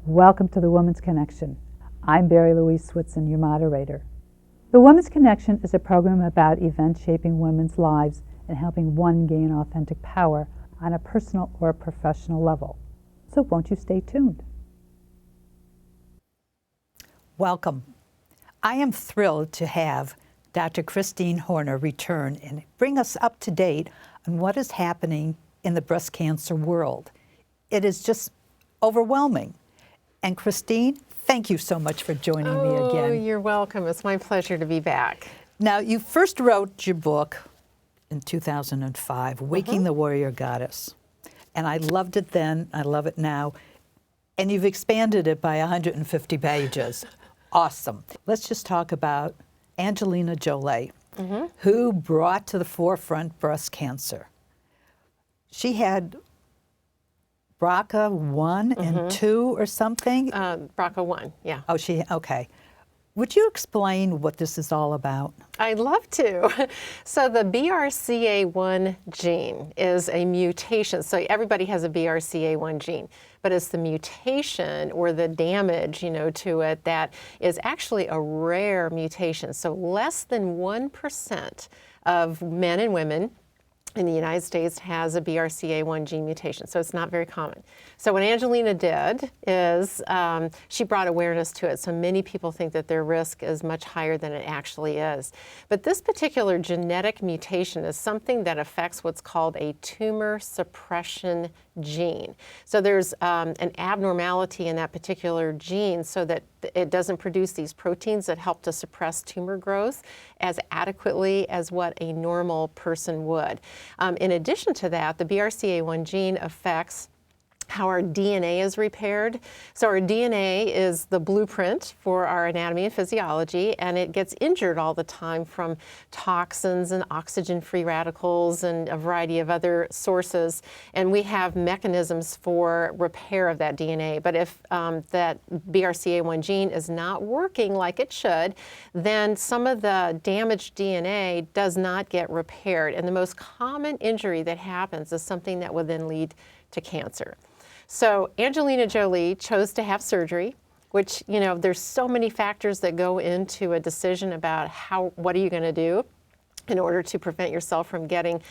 Welcome to the Woman's Connection. I'm barrie-louise, your moderator. The Woman's Connection is a program about events shaping women's lives and helping one gain authentic power on a personal or professional level. So won't you stay tuned? Welcome. I am thrilled to have Dr. Christine Horner return and bring us up to date on what is happening in the breast cancer world. It is just overwhelming. And Christine, thank you so much for joining me again. Oh, you're welcome. It's my pleasure to be back. Now, you first wrote your book in 2005, Waking the Warrior Goddess. And I loved it then, I love it now. And you've expanded it by 150 pages. Awesome. Let's just talk about Angelina Jolie, who brought to the forefront breast cancer. She had BRCA1 and 2 or something? BRCA1, yeah. Oh, okay. Would you explain what this is all about? I'd love to. So the BRCA1 gene is a mutation. So everybody has a BRCA1 gene, but it's the mutation or the damage, to it that is actually a rare mutation. So less than 1% of men and women in the United States has a BRCA1 gene mutation, so it's not very common. So what Angelina did is she brought awareness to it, so many people think that their risk is much higher than it actually is. But this particular genetic mutation is something that affects what's called a tumor suppression gene. So there's an abnormality in that particular gene so that it doesn't produce these proteins that help to suppress tumor growth as adequately as what a normal person would. In addition to that, the BRCA1 gene affects how our DNA is repaired. So our DNA is the blueprint for our anatomy and physiology, and it gets injured all the time from toxins and oxygen-free radicals and a variety of other sources. And we have mechanisms for repair of that DNA. But if that BRCA1 gene is not working like it should, then some of the damaged DNA does not get repaired. And the most common injury that happens is something that would then lead to cancer. So Angelina Jolie chose to have surgery, which, there's so many factors that go into a decision about what are you going to do in order to prevent yourself from getting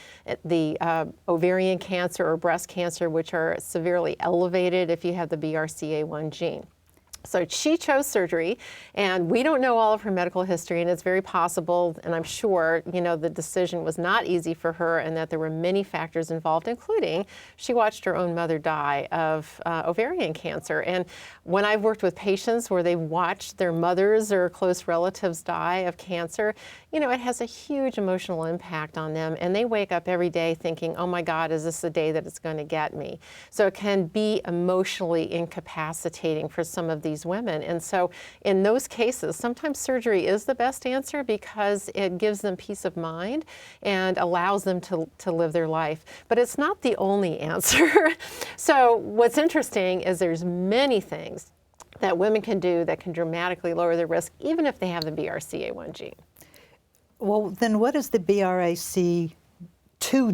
the ovarian cancer or breast cancer, which are severely elevated if you have the BRCA1 gene. So she chose surgery, and we don't know all of her medical history, and it's very possible, and I'm sure, the decision was not easy for her and that there were many factors involved, including she watched her own mother die of ovarian cancer. And when I've worked with patients where they've watched their mothers or close relatives die of cancer, it has a huge emotional impact on them, and they wake up every day thinking, oh my God, is this the day that it's going to get me? So it can be emotionally incapacitating for some of these women. And so in those cases, sometimes surgery is the best answer because it gives them peace of mind and allows them to live their life. But it's not the only answer. So what's interesting is there's many things that women can do that can dramatically lower their risk, even if they have the BRCA1 gene. Well, then what is the BRCA2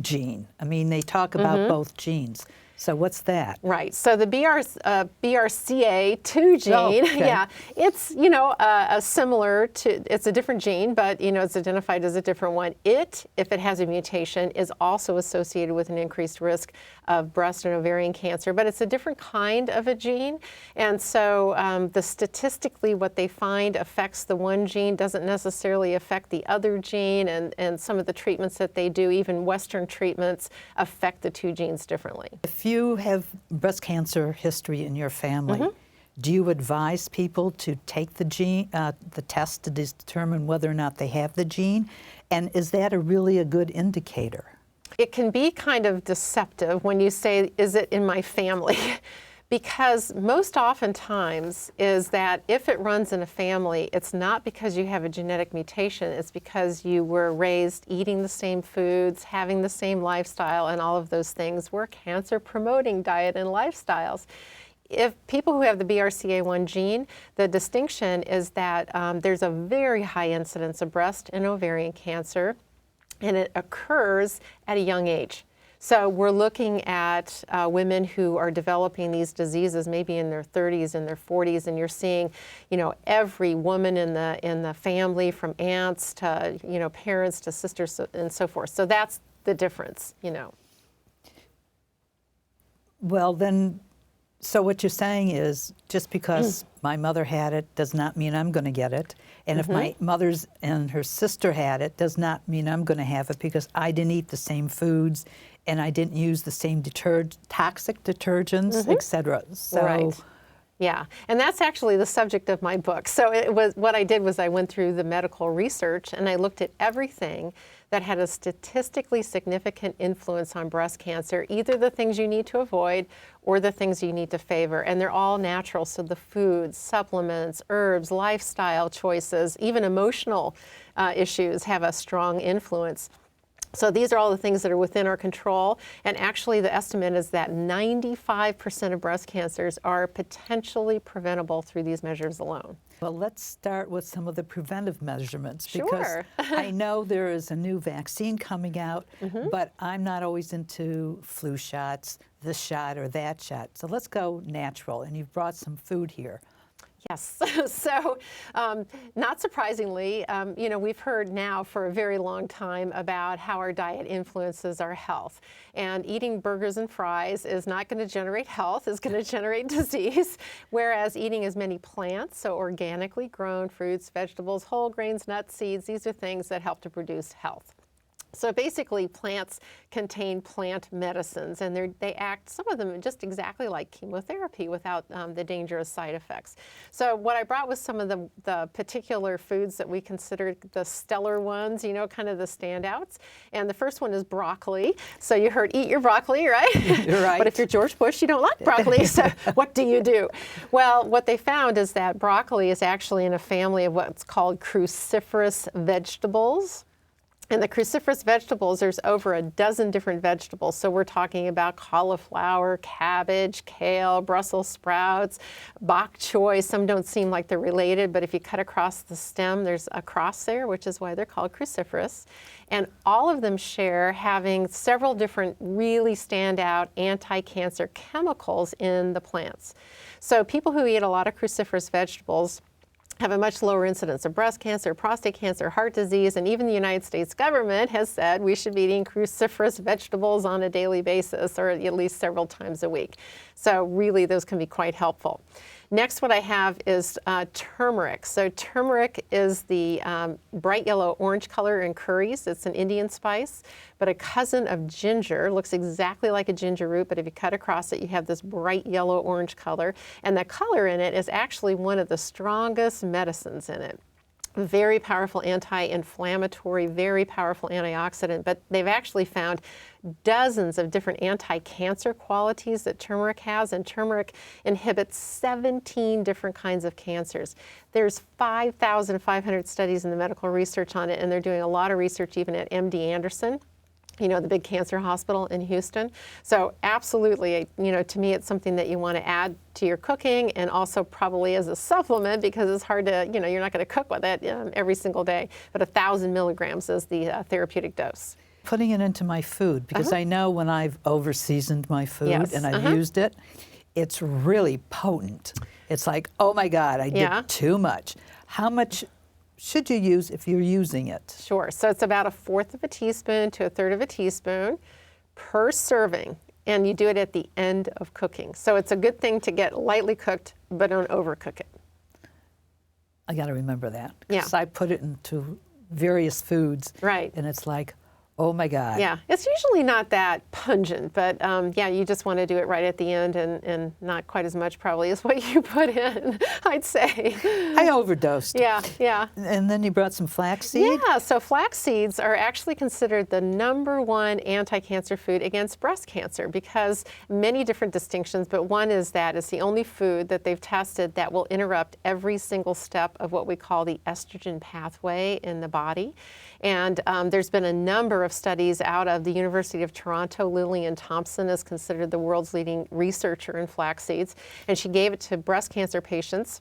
gene? I mean, they talk about both genes. So what's that? Right. So the BRCA2 gene, yeah, it's, it's a different gene, but, it's identified as a different one. If it has a mutation, is also associated with an increased risk of breast and ovarian cancer, but it's a different kind of a gene. And so statistically what they find affects the one gene doesn't necessarily affect the other gene, and some of the treatments that they do, even Western treatments, affect the two genes differently. If you have breast cancer history in your family, do you advise people to take the test to determine whether or not they have the gene? And is that really a good indicator? It can be kind of deceptive when you say, is it in my family? Because most oftentimes is that if it runs in a family, it's not because you have a genetic mutation, it's because you were raised eating the same foods, having the same lifestyle, and all of those things were cancer-promoting diet and lifestyles. If people who have the BRCA1 gene, the distinction is that there's a very high incidence of breast and ovarian cancer, and it occurs at a young age. So we're looking at women who are developing these diseases maybe in their 30s and their 40s, and you're seeing, every woman in the family, from aunts to, parents to sisters and so forth. So that's the difference, Well, then, so what you're saying is just because my mother had it does not mean I'm going to get it. And if my mother's and her sister had it, does not mean I'm going to have it because I didn't eat the same foods and I didn't use the same toxic detergents, etc. So, right. Yeah, and that's actually the subject of my book. So what I did was I went through the medical research and I looked at everything that had a statistically significant influence on breast cancer, either the things you need to avoid or the things you need to favor. And they're all natural, so the foods, supplements, herbs, lifestyle choices, even emotional issues have a strong influence. So these are all the things that are within our control, and actually the estimate is that 95% of breast cancers are potentially preventable through these measures alone. Well, let's start with some of the preventive measurements because Sure. I know there is a new vaccine coming out, but I'm not always into flu shots, this shot or that shot. So let's go natural, and you've brought some food here. Yes. So not surprisingly, we've heard now for a very long time about how our diet influences our health. And eating burgers and fries is not going to generate health, it's going to generate disease. Whereas eating as many plants, so organically grown fruits, vegetables, whole grains, nuts, seeds, these are things that help to produce health. So basically, plants contain plant medicines, and they act, some of them, just exactly like chemotherapy without the dangerous side effects. So what I brought was some of the particular foods that we considered the stellar ones, kind of the standouts. And the first one is broccoli. So you heard eat your broccoli, right? You're right. But if you're George Bush, you don't like broccoli, so what do you do? Well, what they found is that broccoli is actually in a family of what's called cruciferous vegetables. And the cruciferous vegetables, there's over a dozen different vegetables. So we're talking about cauliflower, cabbage, kale, Brussels sprouts, bok choy. Some don't seem like they're related, but if you cut across the stem, there's a cross there, which is why they're called cruciferous. And all of them share having several different really standout anti-cancer chemicals in the plants. So people who eat a lot of cruciferous vegetables have a much lower incidence of breast cancer, prostate cancer, heart disease, and even the United States government has said we should be eating cruciferous vegetables on a daily basis or at least several times a week. So really those can be quite helpful. Next, what I have is turmeric. So turmeric is the bright yellow orange color in curries. It's an Indian spice, but a cousin of ginger. Looks exactly like a ginger root, but if you cut across it, you have this bright yellow orange color. And the color in it is actually one of the strongest medicines in it. Very powerful anti-inflammatory, very powerful antioxidant, but they've actually found dozens of different anti-cancer qualities that turmeric has, and turmeric inhibits 17 different kinds of cancers. There's 5,500 studies in the medical research on it, and they're doing a lot of research even at MD Anderson, the big cancer hospital in Houston. So absolutely, to me, it's something that you want to add to your cooking and also probably as a supplement because it's hard to, you're not going to cook with it every single day. But 1,000 milligrams is the therapeutic dose. Putting it into my food because I know when I've over-seasoned my food and I've used it, it's really potent. It's like, oh my God, I did too much. How much should you use if you're using it? Sure. So it's about 1/4 of a teaspoon to 1/3 of a teaspoon per serving, and you do it at the end of cooking. So it's a good thing to get lightly cooked, but don't overcook it. I got to remember that. Yeah. Because I put it into various foods. Right. And it's like, oh my God. Yeah, it's usually not that pungent, but you just want to do it right at the end and not quite as much probably as what you put in, I'd say. I overdosed. Yeah. And then you brought some flaxseed? Yeah, so flax seeds are actually considered the #1 anti-cancer food against breast cancer because many different distinctions, but one is that it's the only food that they've tested that will interrupt every single step of what we call the estrogen pathway in the body. And there's been a number of studies out of the University of Toronto. Lillian Thompson is considered the world's leading researcher in flax seeds, and she gave it to breast cancer patients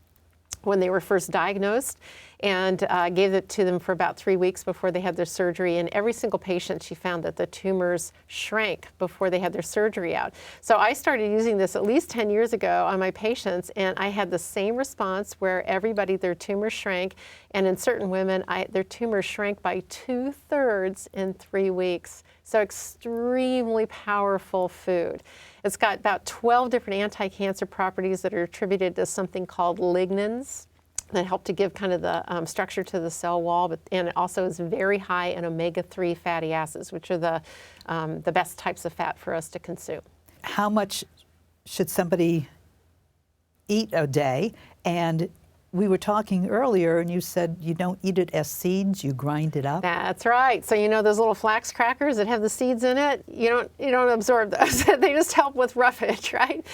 when they were first diagnosed, and gave it to them for about 3 weeks before they had their surgery. And every single patient, she found that the tumors shrank before they had their surgery out. So I started using this at least 10 years ago on my patients, and I had the same response where everybody, their tumors shrank, and in certain women, their tumors shrank by 2/3 in 3 weeks. So extremely powerful food. It's got about 12 different anti-cancer properties that are attributed to something called lignans that help to give kind of the structure to the cell wall, and it also is very high in omega-3 fatty acids, which are the best types of fat for us to consume. How much should somebody eat a day? And we were talking earlier, and you said you don't eat it as seeds, you grind it up. That's right. So you know those little flax crackers that have the seeds in it? You don't absorb those. They just help with roughage, right?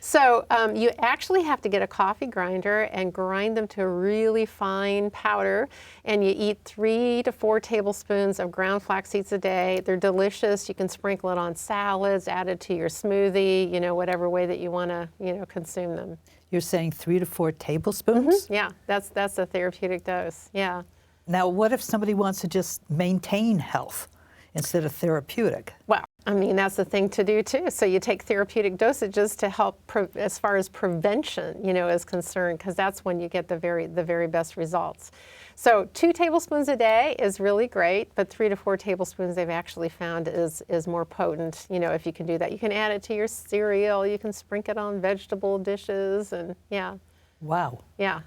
So you actually have to get a coffee grinder and grind them to a really fine powder, and you eat 3 to 4 tablespoons of ground flax seeds a day. They're delicious. You can sprinkle it on salads, add it to your smoothie, whatever way that you want to, consume them. You're saying 3 to 4 tablespoons? Yeah, that's a therapeutic dose. Yeah. Now, what if somebody wants to just maintain health instead of therapeutic? Well, I mean, that's the thing to do too. So you take therapeutic dosages to help as far as prevention, is concerned, because that's when you get the very best results. So 2 tablespoons a day is really great, but 3 to 4 tablespoons they've actually found is more potent, if you can do that. You can add it to your cereal, you can sprinkle it on vegetable dishes, and yeah. Wow. Yeah.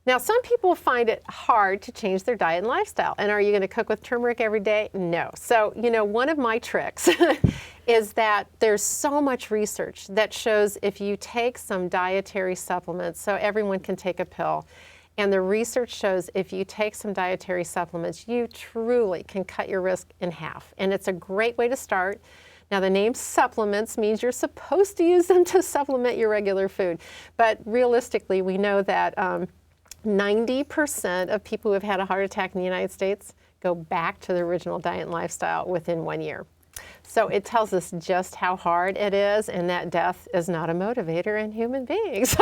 Now, some people find it hard to change their diet and lifestyle. And are you going to cook with turmeric every day? No. So, one of my tricks is that there's so much research that shows if you take some dietary supplements, so everyone can take a pill, and the research shows if you take some dietary supplements, you truly can cut your risk in half. And it's a great way to start. Now, the name supplements means you're supposed to use them to supplement your regular food. But realistically, we know that 90% of people who have had a heart attack in the United States go back to their original diet and lifestyle within 1 year. So it tells us just how hard it is, and that death is not a motivator in human beings.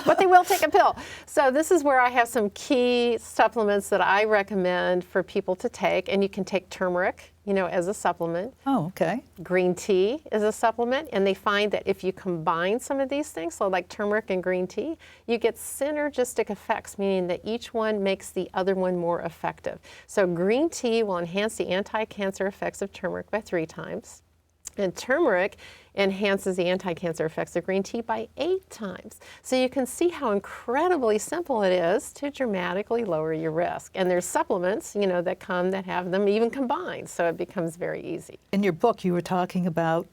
But they will take a pill. So this is where I have some key supplements that I recommend for people to take, and you can take turmeric, as a supplement. Oh, okay. Green tea is a supplement, and they find that if you combine some of these things, so like turmeric and green tea, you get synergistic effects, meaning that each one makes the other one more effective. So green tea will enhance the anti-cancer effects of turmeric by 3 times. And turmeric enhances the anti-cancer effects of green tea by 8 times. So you can see how incredibly simple it is to dramatically lower your risk. And there's supplements, that have them even combined, so it becomes very easy. In your book, you were talking about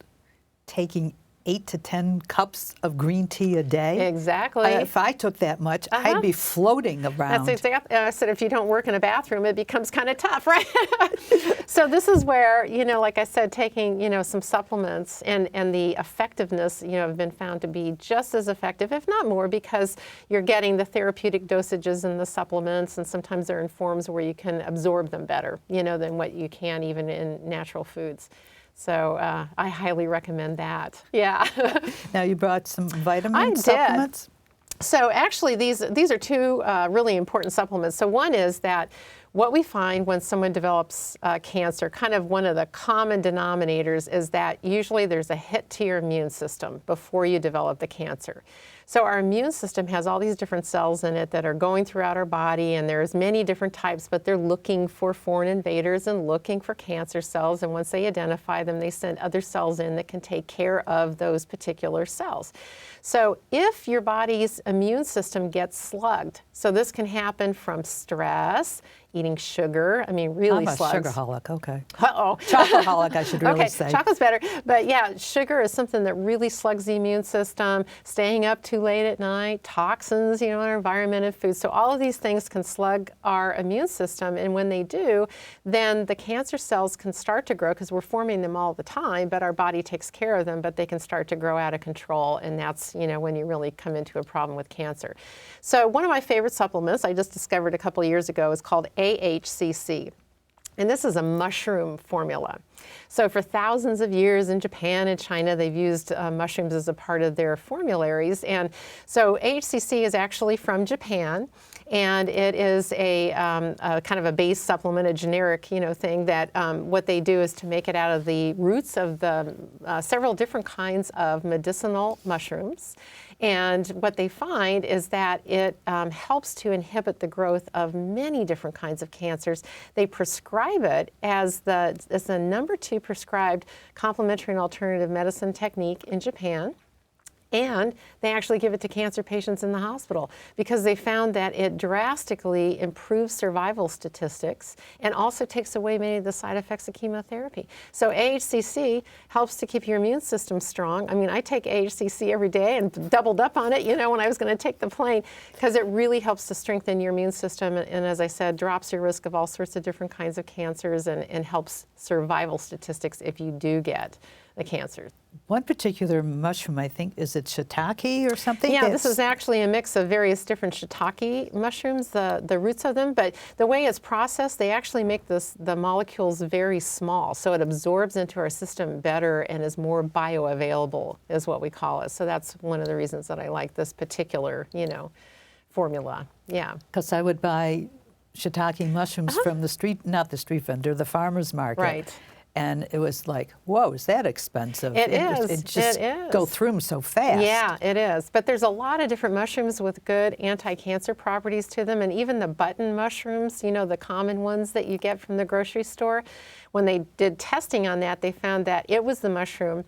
taking 8 to 10 cups of green tea a day. Exactly. If I took that much, I'd be floating around. That's exactly. I said, if you don't work in a bathroom, it becomes kind of tough, right? So this is where, like I said, taking, some supplements and the effectiveness, have been found to be just as effective, if not more, because you're getting the therapeutic dosages in the supplements, and sometimes they're in forms where you can absorb them better, than what you can even in natural foods. So I highly recommend that. Yeah. Now, you brought some vitamin supplements? So actually, these are 2 really important supplements. So one is that what we find when someone develops cancer, kind of one of the common denominators, is that usually there's a hit to your immune system before you develop the cancer. So our immune system has all these different cells in it that are going throughout our body, and there's many different types, but they're looking for foreign invaders and looking for cancer cells, and once they identify them, they send other cells in that can take care of those particular cells. So if your body's immune system gets slugged, so this can happen from stress, eating sugar, really slugs. I'm a sugarholic, okay. Uh-oh. Chocoholic, I should really say. Okay, chocolate's better. But yeah, sugar is something that really slugs the immune system, staying up too late at night, toxins, in our environment and food. So all of these things can slug our immune system, and when they do, then the cancer cells can start to grow, because we're forming them all the time, but our body takes care of them, but they can start to grow out of control, and that's, when you really come into a problem with cancer. So one of my favorite supplements I just discovered a couple years ago is called AHCC. And this is a mushroom formula. So for thousands of years in Japan and China, they've used mushrooms as a part of their formularies. And so AHCC is actually from Japan, and it is a kind of a base supplement, a generic, thing that what they do is to make it out of the roots of the several different kinds of medicinal mushrooms. And what they find is that it helps to inhibit the growth of many different kinds of cancers. They prescribe it as the number 2 prescribed complementary and alternative medicine technique in Japan. And they actually give it to cancer patients in the hospital because they found that it drastically improves survival statistics and also takes away many of the side effects of chemotherapy. So AHCC helps to keep your immune system strong. I mean, I take AHCC every day and doubled up on it, when I was going to take the plane, because it really helps to strengthen your immune system and, as I said, drops your risk of all sorts of different kinds of cancers and helps survival statistics if you do get the cancer. One particular mushroom, I think, is it shiitake or something? Yeah, this is actually a mix of various different shiitake mushrooms, the roots of them, but the way it's processed, they actually make the molecules very small, so it absorbs into our system better and is more bioavailable, is what we call it. So that's one of the reasons that I like this particular, formula. Yeah. Because I would buy shiitake mushrooms from the street, not the street vendor, the farmer's market. Right. And it was like, whoa, is that expensive? It is. It just it is. go through them so fast. Yeah, it is. But there's a lot of different mushrooms with good anti-cancer properties to them. And even the button mushrooms, the common ones that you get from the grocery store, when they did testing on that, they found that it was the mushroom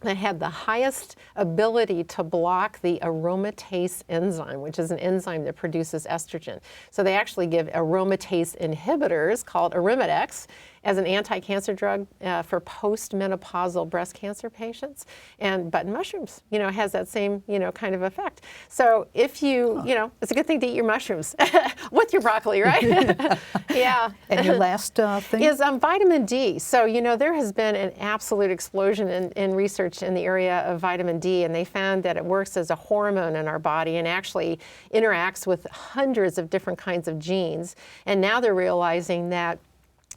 that had the highest ability to block the aromatase enzyme, which is an enzyme that produces estrogen. So they actually give aromatase inhibitors called Arimidex as an anti-cancer drug for postmenopausal breast cancer patients. And button mushrooms, has that same, kind of effect. So if you, it's a good thing to eat your mushrooms with your broccoli, right? Yeah. And your last thing? Is vitamin D. So, there has been an absolute explosion in research in the area of vitamin D, and they found that it works as a hormone in our body and actually interacts with hundreds of different kinds of genes. And now they're realizing that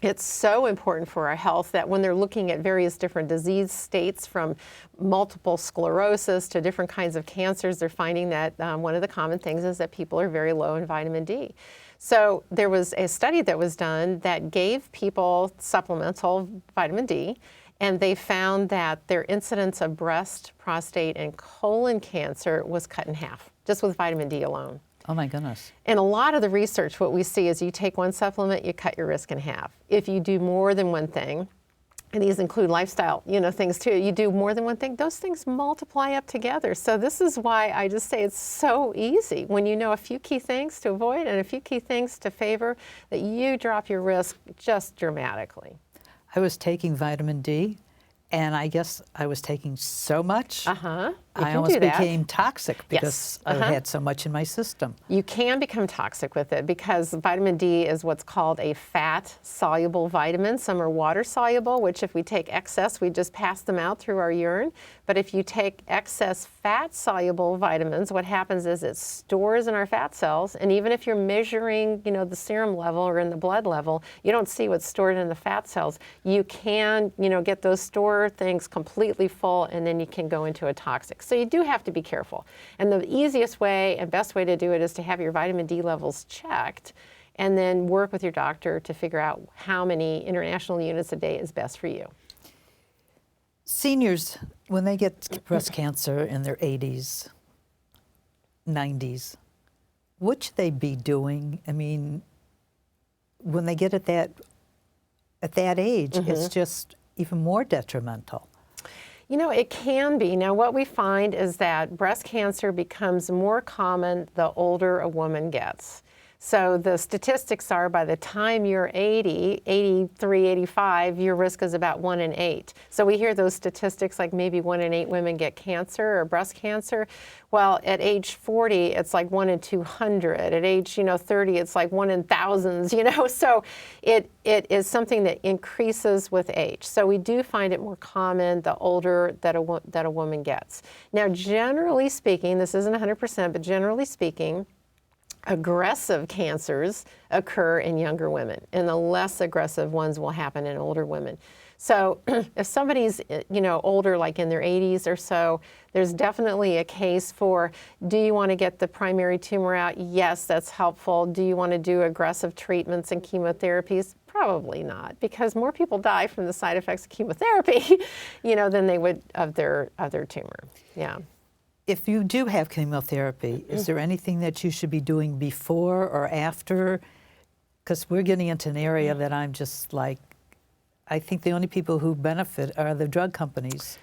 it's so important for our health that when they're looking at various different disease states, from multiple sclerosis to different kinds of cancers, they're finding that one of the common things is that people are very low in vitamin D. So there was a study that was done that gave people supplemental vitamin D, and they found that their incidence of breast, prostate, and colon cancer was cut in half, just with vitamin D alone. Oh my goodness. And a lot of the research, what we see is you take one supplement, you cut your risk in half. If you do more than one thing, and these include lifestyle, things too, you do more than one thing, those things multiply up together. So this is why I just say it's so easy when you know a few key things to avoid and a few key things to favor, that you drop your risk just dramatically. I was taking vitamin D, and I guess I was taking so much, I almost became toxic because I had so much in my system. You can become toxic with it because vitamin D is what's called a fat-soluble vitamin. Some are water-soluble, which if we take excess, we just pass them out through our urine. But if you take excess fat-soluble vitamins, what happens is it stores in our fat cells. And even if you're measuring, the serum level or in the blood level, you don't see what's stored in the fat cells. You can, get those store things completely full, and then you can go into a toxic. So you do have to be careful. And the easiest way and best way to do it is to have your vitamin D levels checked and then work with your doctor to figure out how many international units a day is best for you. Seniors, when they get breast cancer in their 80s, 90s, what should they be doing? I mean, when they get at that age, it's just even more detrimental. It can be. Now, what we find is that breast cancer becomes more common the older a woman gets. So the statistics are by the time you're 80, 83, 85, your risk is about 1 in 8. So we hear those statistics like maybe 1 in 8 women get cancer or breast cancer. Well, at age 40, it's like 1 in 200. At age, 30, it's like 1 in thousands, So it is something that increases with age. So we do find it more common the older that a woman gets. Now, generally speaking, this isn't 100%, but generally speaking, aggressive cancers occur in younger women, and the less aggressive ones will happen in older women. So if somebody's, older, like in their 80s or so, there's definitely a case for, do you want to get the primary tumor out? Yes, that's helpful. Do you want to do aggressive treatments and chemotherapies? Probably not, because more people die from the side effects of chemotherapy, than they would of their other tumor. Yeah. If you do have chemotherapy, is there anything that you should be doing before or after? Because we're getting into an area that I'm just like, I think the only people who benefit are the drug companies.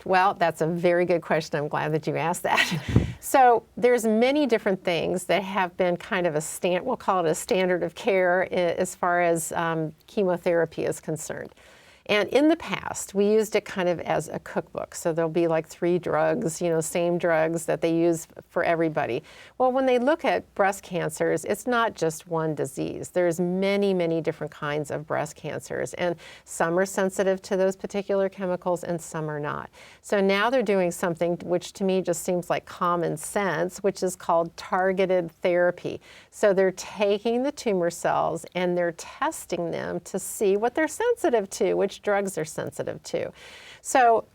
Well, that's a very good question. I'm glad that you asked that. So there's many different things that have been kind of we'll call it a standard of care as far as chemotherapy is concerned. And in the past, we used it kind of as a cookbook. So there'll be like 3 drugs, same drugs that they use for everybody. Well, when they look at breast cancers, it's not just one disease. There's many, many different kinds of breast cancers. And some are sensitive to those particular chemicals and some are not. So now they're doing something which to me just seems like common sense, which is called targeted therapy. So they're taking the tumor cells and they're testing them to see what they're sensitive to, which drugs they're sensitive to. So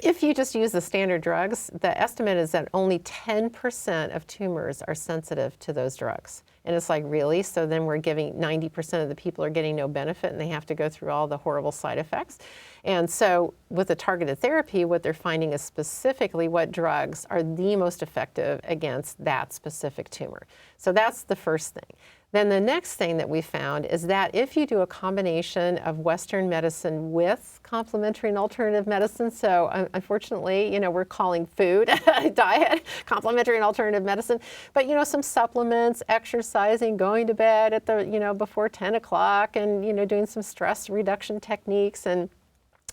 if you just use the standard drugs, the estimate is that only 10% of tumors are sensitive to those drugs. And it's like, really? So then we're giving 90% of the people are getting no benefit and they have to go through all the horrible side effects. And so with the targeted therapy, what they're finding is specifically what drugs are the most effective against that specific tumor. So that's the first thing. Then the next thing that we found is that if you do a combination of Western medicine with complementary and alternative medicine, so unfortunately, we're calling food, diet, complementary and alternative medicine, but some supplements, exercising, going to bed at the, before 10 o'clock and, doing some stress reduction techniques and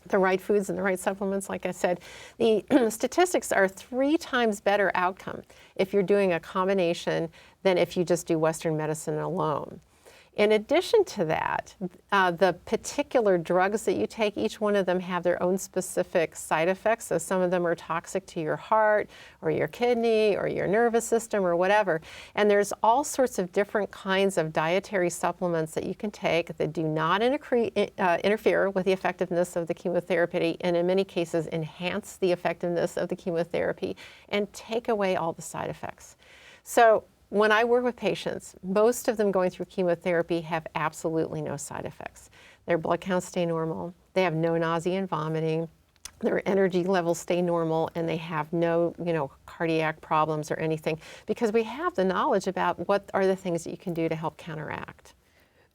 the right foods and the right supplements, like I said, the statistics are 3 times better outcome if you're doing a combination than if you just do Western medicine alone. In addition to that, the particular drugs that you take, each one of them have their own specific side effects. So some of them are toxic to your heart or your kidney or your nervous system or whatever. And there's all sorts of different kinds of dietary supplements that you can take that do not interfere with the effectiveness of the chemotherapy, and in many cases enhance the effectiveness of the chemotherapy and take away all the side effects. So when I work with patients, most of them going through chemotherapy have absolutely no side effects. Their blood counts stay normal, they have no nausea and vomiting, their energy levels stay normal, and they have no, cardiac problems or anything, because we have the knowledge about what are the things that you can do to help counteract.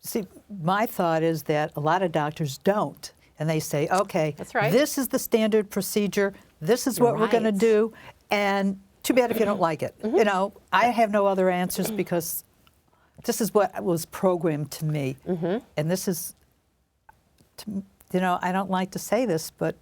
See, my thought is that a lot of doctors don't. And they say, okay, that's right. This is the standard procedure, this is what we're going to do, and too bad if you don't like it. I have no other answers because this is what was programmed to me. And this is, I don't like to say this, but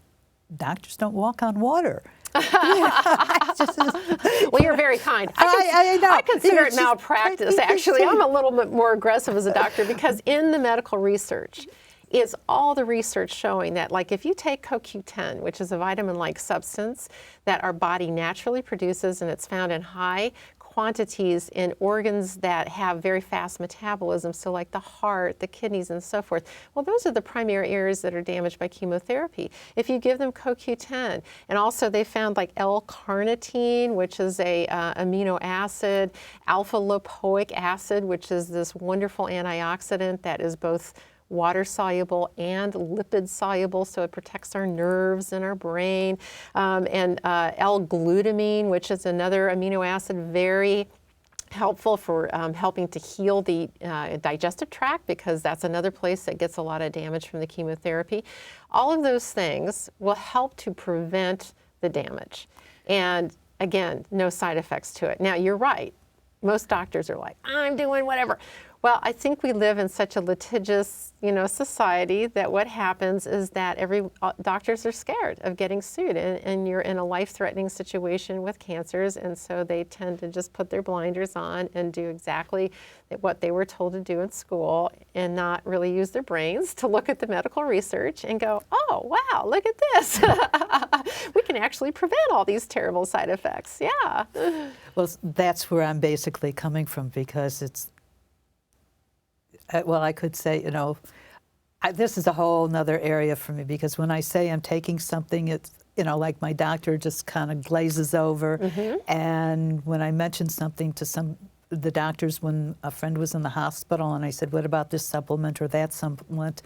doctors don't walk on water. Well, you're very kind. I know. I consider it malpractice, actually. I'm a little bit more aggressive as a doctor because in the medical research, it's all the research showing that, like, if you take CoQ10, which is a vitamin-like substance that our body naturally produces, and it's found in high quantities in organs that have very fast metabolism, so like the heart, the kidneys, and so forth. Well, those are the primary areas that are damaged by chemotherapy. If you give them CoQ10, and also they found like L-carnitine, which is a amino acid, alpha-lipoic acid, which is this wonderful antioxidant that is both water-soluble and lipid-soluble, so it protects our nerves and our brain, and L-glutamine, which is another amino acid, very helpful for helping to heal the digestive tract, because that's another place that gets a lot of damage from the chemotherapy. All of those things will help to prevent the damage. And again, no side effects to it. Now, you're right. Most doctors are like, I'm doing whatever. Well, I think we live in such a litigious, society that what happens is that doctors are scared of getting sued, and you're in a life-threatening situation with cancers, and so they tend to just put their blinders on and do exactly what they were told to do in school and not really use their brains to look at the medical research and go, oh, wow, look at this. We can actually prevent all these terrible side effects. Yeah. Well, that's where I'm basically coming from, because it's, well, I could say, this is a whole nother area for me, because when I say I'm taking something, it's, like my doctor just kind of glazes over. And when I mention something to the doctors, when a friend was in the hospital and I said, what about this supplement or that supplement,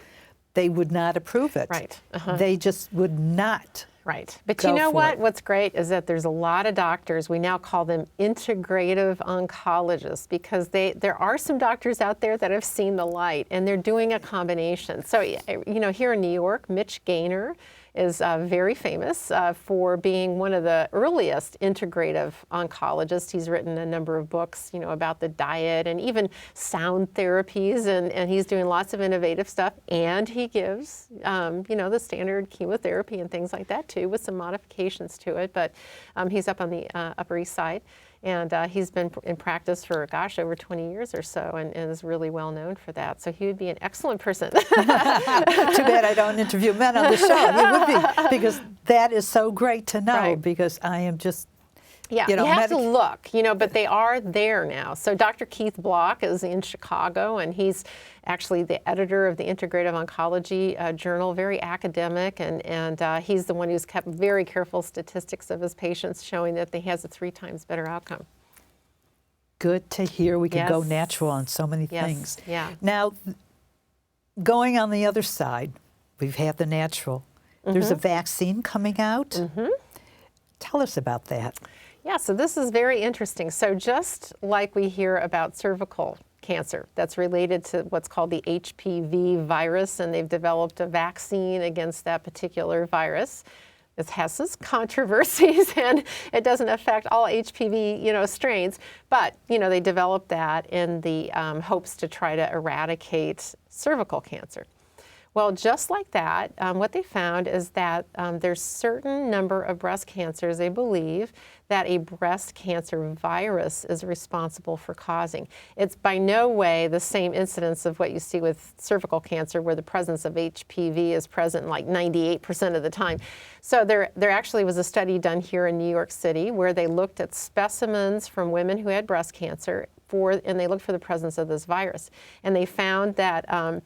they would not approve it. Right. They just would not. Right. But you know what? What's great is that there's a lot of doctors, we now call them integrative oncologists, because there are some doctors out there that have seen the light, and they're doing a combination. So, here in New York, Mitch Gaynor is very famous for being one of the earliest integrative oncologists. He's written a number of books, about the diet and even sound therapies, and he's doing lots of innovative stuff. And he gives, the standard chemotherapy and things like that too, with some modifications to it. But he's up on the Upper East Side. And he's been in practice for, over 20 years or so, and is really well known for that. So he would be an excellent person. Too bad I don't interview men on the show. He would be, because that is so great to know, Right. because I am just, yeah, you have to look, but they are there now. So Dr. Keith Block is in Chicago, and he's actually the editor of the Integrative Oncology Journal, very academic, and he's the one who's kept very careful statistics of his patients, showing that he has a 3 times better outcome. Good to hear. We can Yes. go natural on so many Yes. things. Yeah. Now, going on the other side, we've had the natural. There's a vaccine coming out. Tell us about that. Yeah, so this is very interesting. So just like we hear about cervical cancer that's related to what's called the HPV virus, and they've developed a vaccine against that particular virus. This has its controversies, and it doesn't affect all HPV, strains, but, they developed that in the hopes to try to eradicate cervical cancer. Well, just like that, what they found is that there's certain number of breast cancers they believe that a breast cancer virus is responsible for causing. It's by no way the same incidence of what you see with cervical cancer, where the presence of HPV is present like 98% of the time. So there actually was a study done here in New York City where they looked at specimens from women who had breast cancer and they looked for the presence of this virus. And they found that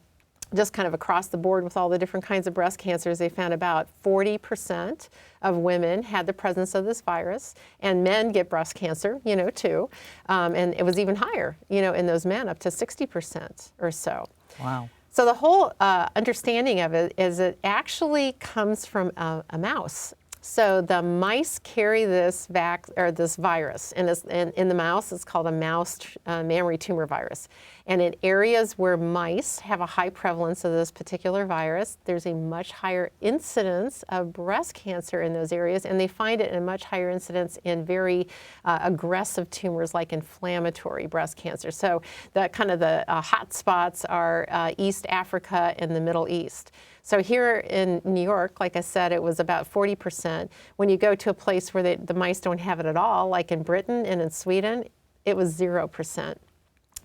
just kind of across the board with all the different kinds of breast cancers, they found about 40% of women had the presence of this virus, and men get breast cancer, too. And it was even higher, in those men, up to 60% or so. Wow. So the whole understanding of it is it actually comes from a mouse. So the mice carry this virus, and in the mouse, it's called a mouse mammary tumor virus. And in areas where mice have a high prevalence of this particular virus, there's a much higher incidence of breast cancer in those areas, and they find it in a much higher incidence in very aggressive tumors like inflammatory breast cancer. So the hot spots are East Africa and the Middle East. So here in New York, like I said, it was about 40%. When you go to a place where the mice don't have it at all, like in Britain and in Sweden, it was 0%.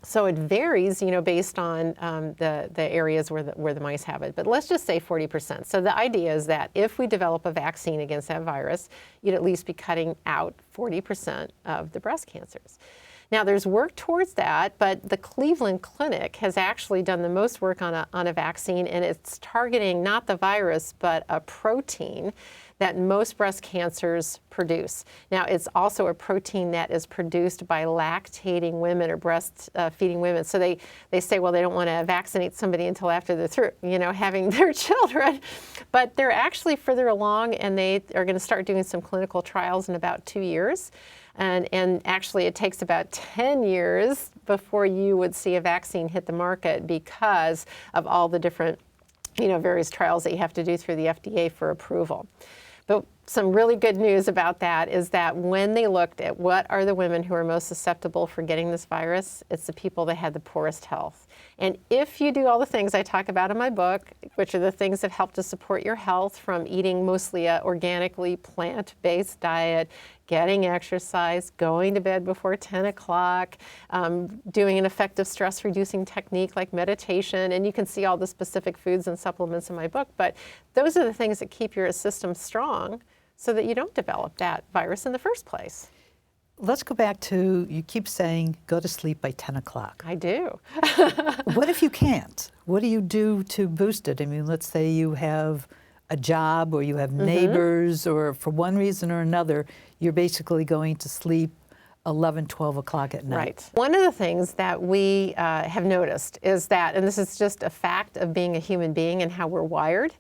So it varies, based on the areas where the mice have it. But let's just say 40%. So the idea is that if we develop a vaccine against that virus, you'd at least be cutting out 40% of the breast cancers. Now, there's work towards that, but the Cleveland Clinic has actually done the most work on a vaccine, and it's targeting not the virus, but a protein that most breast cancers produce. Now, it's also a protein that is produced by lactating women or breastfeeding women. So they say, well, they don't want to vaccinate somebody until after they're through, having their children. But they're actually further along, and they are going to start doing some clinical trials in about 2 years. And actually, it takes about 10 years before you would see a vaccine hit the market because of all the different, various trials that you have to do through the FDA for approval. But some really good news about that is that when they looked at what are the women who are most susceptible for getting this virus, it's the people that had the poorest health. And if you do all the things I talk about in my book, which are the things that help to support your health, from eating mostly a organically plant-based diet, getting exercise, going to bed before 10 o'clock, doing an effective stress-reducing technique like meditation, and you can see all the specific foods and supplements in my book, but those are the things that keep your system strong so that you don't develop that virus in the first place. Let's go back to, you keep saying, go to sleep by 10 o'clock. I do. What if you can't? What do you do to boost it? I mean, let's say you have a job or you have neighbors, or for one reason or another, you're basically going to sleep 11, 12 o'clock at night. Right. One of the things that we have noticed is that, and this is just a fact of being a human being and how we're wired,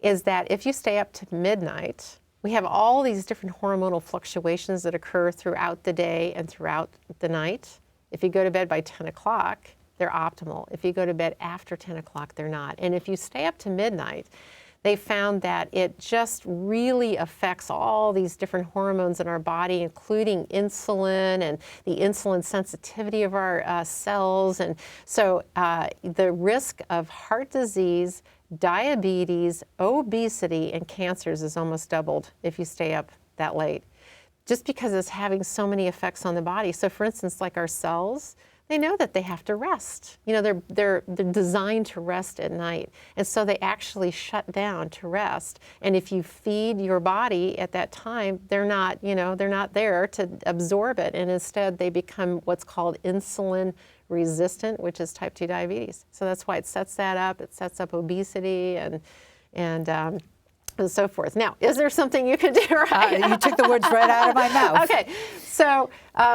is that if you stay up to midnight, we have all these different hormonal fluctuations that occur throughout the day and throughout the night. If you go to bed by 10 o'clock, they're optimal. If you go to bed after 10 o'clock, they're not. And if you stay up to midnight, they found that it just really affects all these different hormones in our body, including insulin and the insulin sensitivity of our cells. And so the risk of heart disease, diabetes, obesity, and cancers is almost doubled if you stay up that late, just because it's having so many effects on the body. So for instance, like our cells, they know that they have to rest. You know, they're designed to rest at night. And so they actually shut down to rest. And if you feed your body at that time, they're not there to absorb it. And instead they become what's called insulin resistant, which is type 2 diabetes. So that's why it sets that up. It sets up obesity and so forth. Now, is there something you can do? Right? You took the words right out of my mouth. Okay, so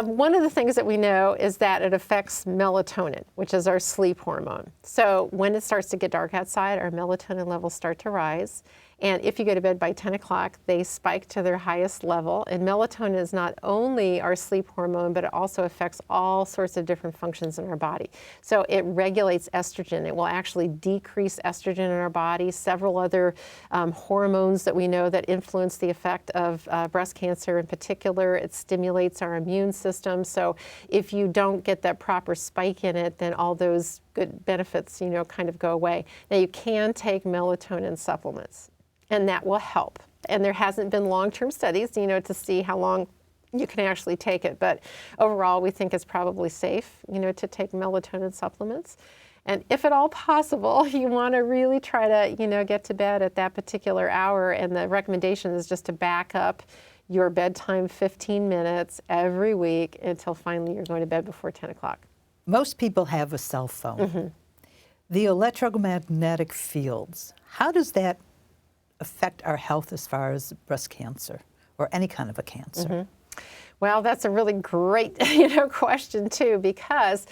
one of the things that we know is that it affects melatonin, which is our sleep hormone. So when it starts to get dark outside, our melatonin levels start to rise. And if you go to bed by 10 o'clock, they spike to their highest level. And melatonin is not only our sleep hormone, but it also affects all sorts of different functions in our body. So it regulates estrogen. It will actually decrease estrogen in our body, several other hormones that we know that influence the effect of breast cancer in particular. It stimulates our immune system. So if you don't get that proper spike in it, then all those good benefits, kind of go away. Now you can take melatonin supplements, and that will help. And there hasn't been long-term studies, to see how long you can actually take it. But overall, we think it's probably safe, to take melatonin supplements. And if at all possible, you want to really try to, get to bed at that particular hour. And the recommendation is just to back up your bedtime 15 minutes every week until finally you're going to bed before 10 o'clock. Most people have a cell phone. The electromagnetic fields, how does that affect our health as far as breast cancer or any kind of a cancer? Well, that's a really great question too, because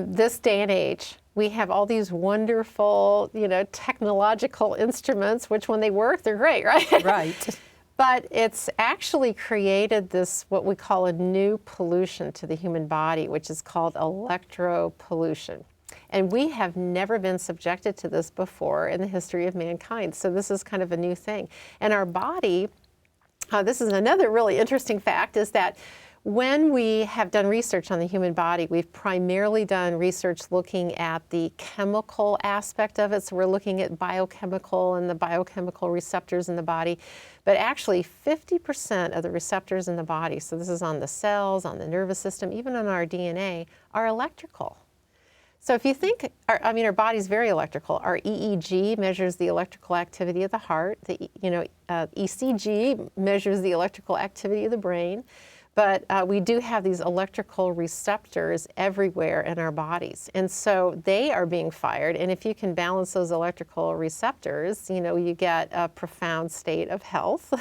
this day and age, we have all these wonderful technological instruments, which when they work, they're great, right? Right. But it's actually created this, what we call a new pollution to the human body, which is called electropollution. And we have never been subjected to this before in the history of mankind. So this is kind of a new thing. And our body, this is another really interesting fact, is that when we have done research on the human body, we've primarily done research looking at the chemical aspect of it. So we're looking at biochemical and the biochemical receptors in the body. But actually 50% of the receptors in the body, so this is on the cells, on the nervous system, even on our DNA, are electrical. So if you think, our body's very electrical. Our EEG measures the electrical activity of the heart. The ECG measures the electrical activity of the brain. But we do have these electrical receptors everywhere in our bodies. And so they are being fired. And if you can balance those electrical receptors, you get a profound state of health.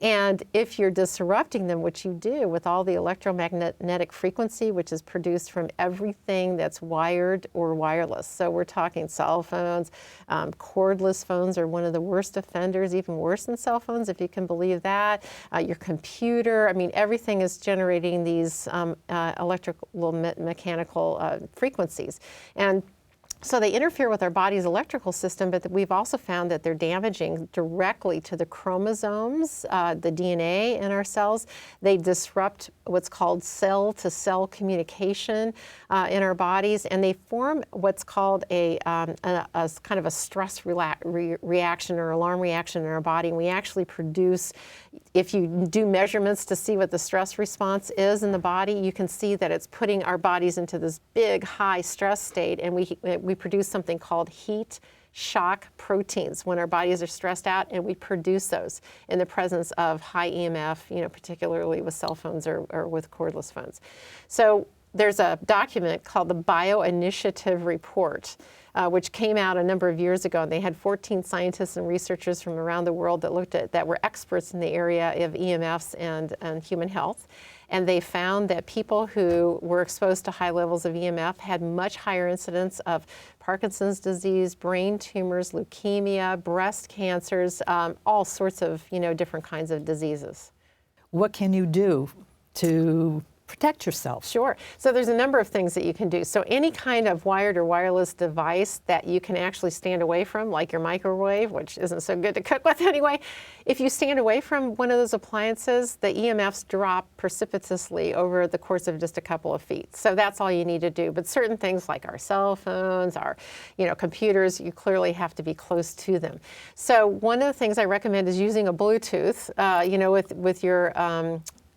And if you're disrupting them, which you do with all the electromagnetic frequency, which is produced from everything that's wired or wireless. So we're talking cell phones, cordless phones are one of the worst offenders, even worse than cell phones, if you can believe that. Your computer, everything is generating these electrical, mechanical frequencies. And So they interfere with our body's electrical system, but we've also found that they're damaging directly to the chromosomes, the DNA in our cells. They disrupt what's called cell-to-cell communication in our bodies, and they form what's called a kind of a stress reaction or alarm reaction in our body. And we actually produce, if you do measurements to see what the stress response is in the body, you can see that it's putting our bodies into this big, high stress state, and we produce something called heat shock proteins when our bodies are stressed out, and we produce those in the presence of high EMF, particularly with cell phones or with cordless phones. So there's a document called the Bioinitiative Report, which came out a number of years ago, and they had 14 scientists and researchers from around the world that were experts in the area of EMFs and human health. And they found that people who were exposed to high levels of EMF had much higher incidence of Parkinson's disease, brain tumors, leukemia, breast cancers, all sorts of different kinds of diseases. What can you do to protect yourself? Sure. So there's a number of things that you can do. So any kind of wired or wireless device that you can actually stand away from, like your microwave, which isn't so good to cook with anyway, if you stand away from one of those appliances, the EMFs drop precipitously over the course of just a couple of feet. So that's all you need to do. But certain things like our cell phones, our computers, you clearly have to be close to them. So one of the things I recommend is using a Bluetooth,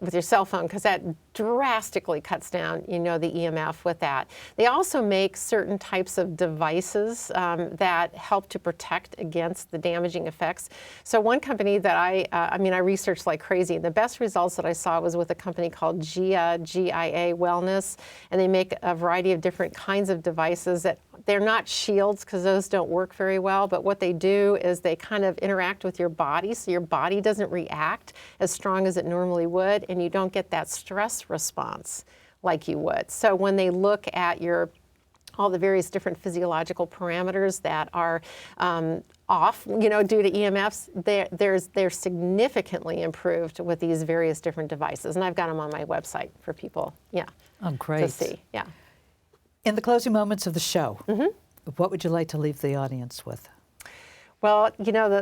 with your cell phone, because that drastically cuts down, the EMF with that. They also make certain types of devices that help to protect against the damaging effects. So one company that I researched like crazy. The best results that I saw was with a company called GIA Wellness, and they make a variety of different kinds of devices that they're not shields, because those don't work very well, but what they do is they kind of interact with your body, so your body doesn't react as strong as it normally would, and you don't get that stress response like you would. So when they look at all the various different physiological parameters that are off, due to EMFs, they're significantly improved with these various different devices, and I've got them on my website for people, Oh, great. to see, In the closing moments of the show, what would you like to leave the audience with? Well,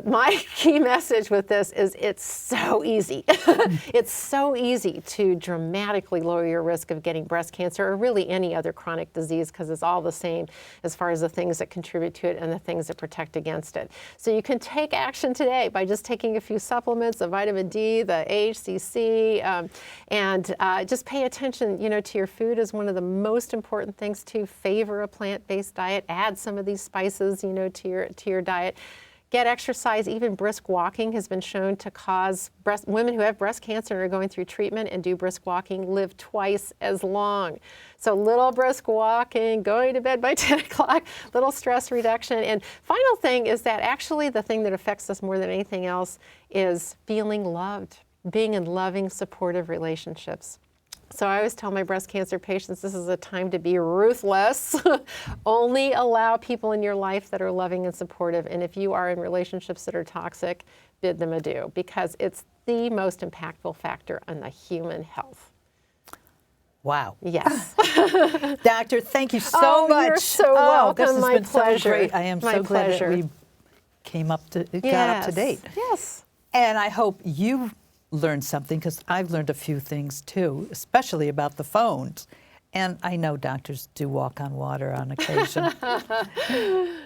my key message with this is it's so easy. It's so easy to dramatically lower your risk of getting breast cancer or really any other chronic disease, because it's all the same as far as the things that contribute to it and the things that protect against it. So you can take action today by just taking a few supplements, the vitamin D, the HCC, and just pay attention, to your food is one of the most important things to favor a plant-based diet. Add some of these spices, to your diet. Get exercise. Even brisk walking has been shown to cause women who have breast cancer and are going through treatment and do brisk walking live twice as long. So little brisk walking, going to bed by 10 o'clock, little stress reduction. And final thing is that actually the thing that affects us more than anything else is feeling loved, being in loving, supportive relationships. So I always tell my breast cancer patients, this is a time to be ruthless. Only allow people in your life that are loving and supportive. And if you are in relationships that are toxic, bid them adieu, because it's the most impactful factor on the human health. Wow. Yes. Doctor, thank you so much. You're so welcome. This has My been pleasure. so great. I am My so glad that pleasure. we got up to date. Yes. And I hope you learned something, because I've learned a few things too, especially about the phones. And I know doctors do walk on water on occasion.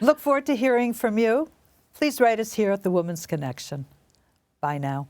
Look forward to hearing from you. Please write us here at The Woman's Connection. Bye now.